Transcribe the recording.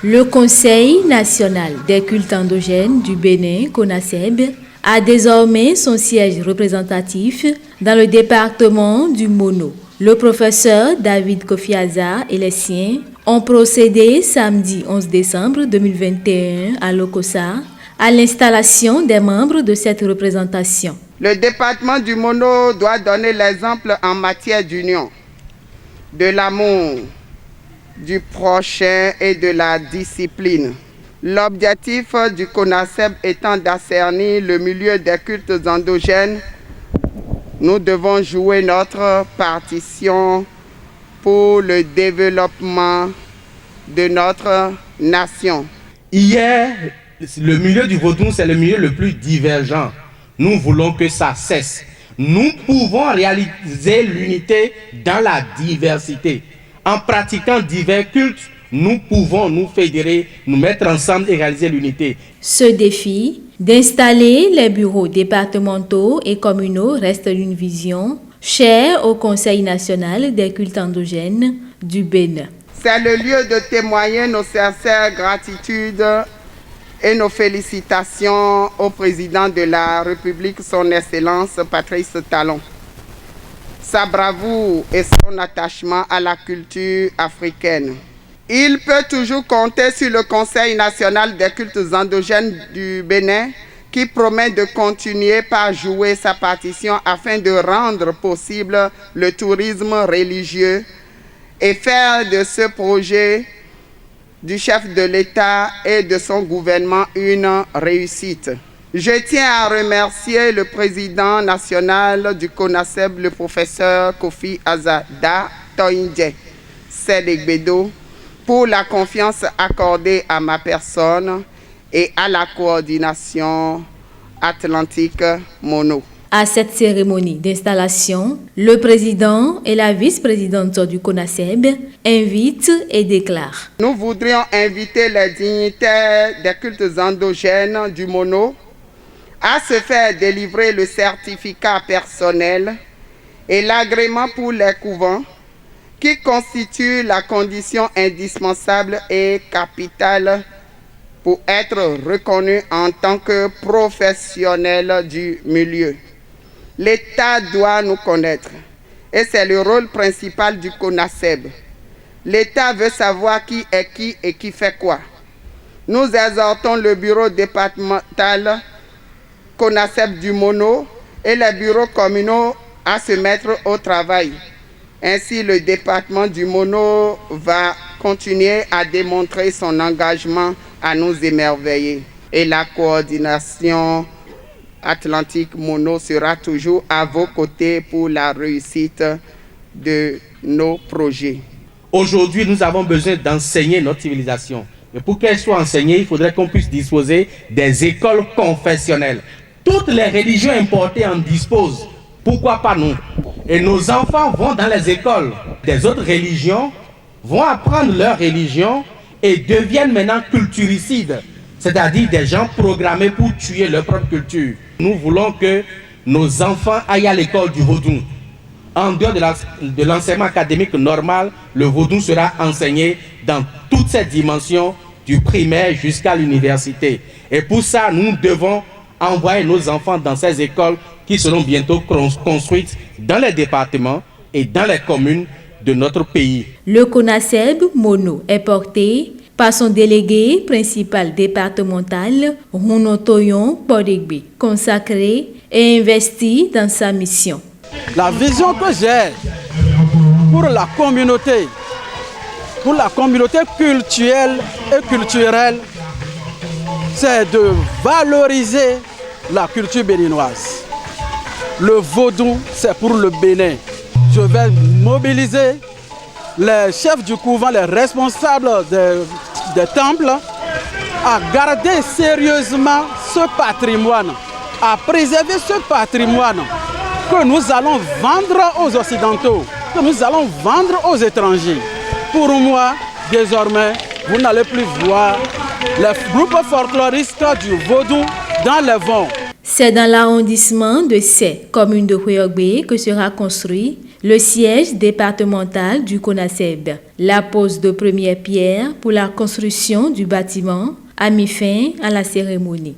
Le Conseil national des cultes endogènes du Bénin, CONASEB, a désormais son siège représentatif dans le département du Mono. Le professeur David Kofiaza et les siens ont procédé samedi 11 décembre 2021 à Lokossa à l'installation des membres de cette représentation. Le département du Mono doit donner l'exemple en matière d'union, de l'amour, du prochain et de la discipline. L'objectif du CONASEB étant d'assainir le milieu des cultes endogènes, nous devons jouer notre partition pour le développement de notre nation. Hier, le milieu du vaudou, c'est le milieu le plus divergent. Nous voulons que ça cesse. Nous pouvons réaliser l'unité dans la diversité. En pratiquant divers cultes, nous pouvons nous fédérer, nous mettre ensemble et réaliser l'unité. Ce défi d'installer les bureaux départementaux et communaux reste une vision chère au Conseil national des cultes endogènes du Bénin. C'est le lieu de témoigner nos sincères gratitudes et nos félicitations au président de la République, son Excellence Patrice Talon. Sa bravoure et son attachement à la culture africaine. Il peut toujours compter sur le Conseil national des cultes endogènes du Bénin qui promet de continuer par jouer sa partition afin de rendre possible le tourisme religieux et faire de ce projet du chef de l'État et de son gouvernement une réussite. Je tiens à remercier le président national du CONASEB, le professeur Kofi Azada Toindje Sedegbedo, pour la confiance accordée à ma personne et à la coordination Atlantique Mono. À cette cérémonie d'installation, le président et la vice-présidente du CONASEB invitent et déclarent. Nous voudrions inviter les dignitaires des cultes endogènes du Mono à se faire délivrer le certificat personnel et l'agrément pour les couvents qui constitue la condition indispensable et capitale pour être reconnu en tant que professionnel du milieu. L'État doit nous connaître et c'est le rôle principal du CONASEB. L'État veut savoir qui est qui et qui fait quoi. Nous exhortons le bureau départemental CONASEB du Mono et les bureaux communaux à se mettre au travail. Ainsi, le département du Mono va continuer à démontrer son engagement à nous émerveiller. Et la coordination Atlantique Mono sera toujours à vos côtés pour la réussite de nos projets. Aujourd'hui, nous avons besoin d'enseigner notre civilisation. Et pour qu'elle soit enseignée, il faudrait qu'on puisse disposer des écoles confessionnelles. Toutes les religions importées en disposent. Pourquoi pas nous? Et nos enfants vont dans les écoles des autres religions, vont apprendre leur religion et deviennent maintenant culturicides, c'est-à-dire des gens programmés pour tuer leur propre culture. Nous voulons que nos enfants aillent à l'école du vaudou. En dehors de l'enseignement académique normal, le vaudou sera enseigné dans toutes ses dimensions, du primaire jusqu'à l'université. Et pour ça, nous devons envoyer nos enfants dans ces écoles qui seront bientôt construites dans les départements et dans les communes de notre pays. Le CONASEB Mono est porté par son délégué principal départemental, Runotoyon Podegbe, consacré et investi dans sa mission. La vision que j'ai pour la communauté culturelle et culturelle, c'est de valoriser la culture béninoise. Le vaudou, c'est pour le Bénin. Je vais mobiliser les chefs du couvent, les responsables des temples, à garder sérieusement ce patrimoine, à préserver ce patrimoine que nous allons vendre aux Occidentaux, que nous allons vendre aux étrangers. Pour moi, désormais, vous n'allez plus voir les groupes folkloristes du vaudou dans les vents. C'est dans l'arrondissement de Sé, commune de Houéogbe, que sera construit le siège départemental du CONASEB. La pose de première pierre pour la construction du bâtiment a mis fin à la cérémonie.